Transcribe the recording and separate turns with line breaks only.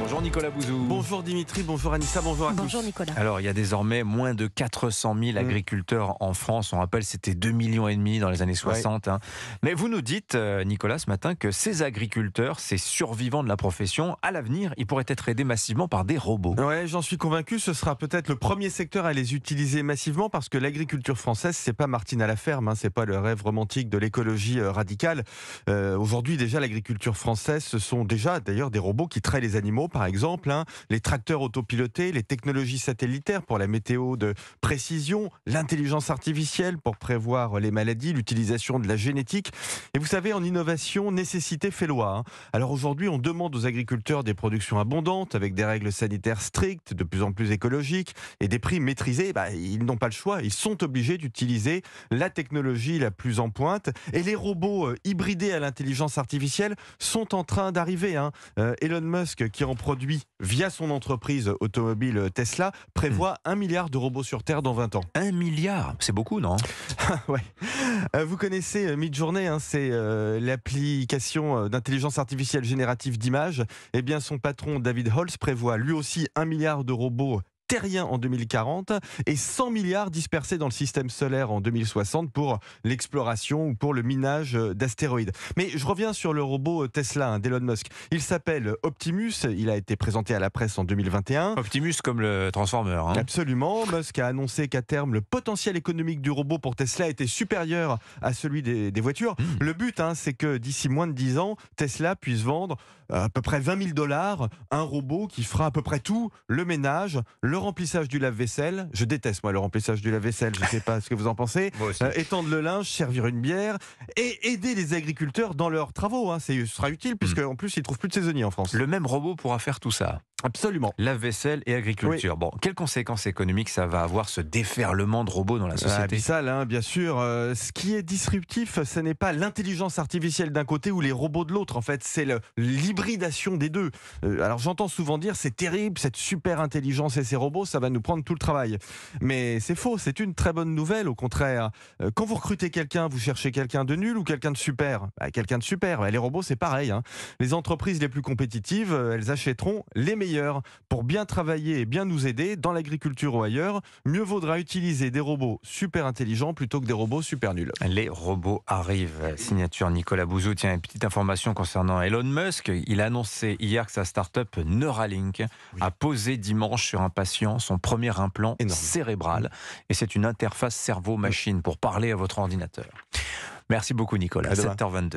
Bonjour Nicolas Bouzou.
Bonjour Dimitri, bonjour Anissa, bonjour à tous.
Bonjour Nicolas.
Alors il y a désormais moins de 400 000 agriculteurs en France. On rappelle c'était 2,5 millions dans les années 60.
Ouais.
Mais vous nous dites, Nicolas, ce matin, que ces agriculteurs, ces survivants de la profession, à l'avenir, ils pourraient être aidés massivement par des robots.
Ouais, j'en suis convaincu, ce sera peut-être le premier secteur à les utiliser massivement parce que l'agriculture française, c'est pas Martine à la ferme, c'est pas le rêve romantique de l'écologie radicale. Aujourd'hui déjà, l'agriculture française, ce sont déjà d'ailleurs des robots qui traient les animaux, par exemple, les tracteurs autopilotés, les technologies satellitaires pour la météo de précision, l'intelligence artificielle pour prévoir les maladies, l'utilisation de la génétique. Et vous savez, en innovation, nécessité fait loi. Alors aujourd'hui, on demande aux agriculteurs des productions abondantes avec des règles sanitaires strictes, de plus en plus écologiques et des prix maîtrisés. Ils n'ont pas le choix, ils sont obligés d'utiliser la technologie la plus en pointe. Et les robots hybridés à l'intelligence artificielle sont en train d'arriver. Elon Musk, qui en produit via son entreprise automobile Tesla, prévoit 1 milliard de robots sur Terre dans 20 ans.
1 milliard, c'est beaucoup, non?
Ouais. Vous connaissez Midjourney, c'est l'application d'intelligence artificielle générative d'images. Eh bien, son patron David Holtz prévoit lui aussi 1 milliard de robots terriens en 2040 et 100 milliards dispersés dans le système solaire en 2060 pour l'exploration ou pour le minage d'astéroïdes. Mais je reviens sur le robot Tesla d'Elon Musk. Il s'appelle Optimus, il a été présenté à la presse en 2021.
Optimus comme le Transformer.
Absolument. Musk a annoncé qu'à terme, le potentiel économique du robot pour Tesla était supérieur à celui des voitures. Le but, c'est que d'ici moins de 10 ans, Tesla puisse vendre à peu près $20 000 un robot qui fera à peu près tout, le ménage, le remplissage du lave-vaisselle. Je déteste, moi, le remplissage du lave-vaisselle. Je ne sais pas ce que vous en pensez. Étendre le linge, servir une bière et aider les agriculteurs dans leurs travaux. Ce sera utile puisque en plus, ils ne trouvent plus de saisonniers en France.
Le même robot pourra faire tout ça.
Absolument.
Lave-vaisselle et agriculture.
Oui.
Bon, quelles conséquences économiques ça va avoir, ce déferlement de robots dans la société?
Abyssal, bien sûr. Ce qui est disruptif, ce n'est pas l'intelligence artificielle d'un côté ou les robots de l'autre. En fait, c'est l'hybridation des deux. Alors j'entends souvent dire c'est terrible, cette super intelligence et ces robots, ça va nous prendre tout le travail. Mais c'est faux, c'est une très bonne nouvelle. Au contraire, quand vous recrutez quelqu'un, vous cherchez quelqu'un de nul ou quelqu'un de super? Quelqu'un de super. Les robots, c'est pareil. Les entreprises les plus compétitives, elles achèteront les meilleurs. Pour bien travailler et bien nous aider dans l'agriculture ou ailleurs, mieux vaudra utiliser des robots super intelligents plutôt que des robots super nuls.
Les robots arrivent. Signature Nicolas Bouzou. Tiens, une petite information concernant Elon Musk. Il a annoncé hier que sa start-up Neuralink a posé dimanche sur un patient son premier implant cérébral. Et c'est une interface cerveau-machine pour parler à votre ordinateur. Merci beaucoup Nicolas. 7h22.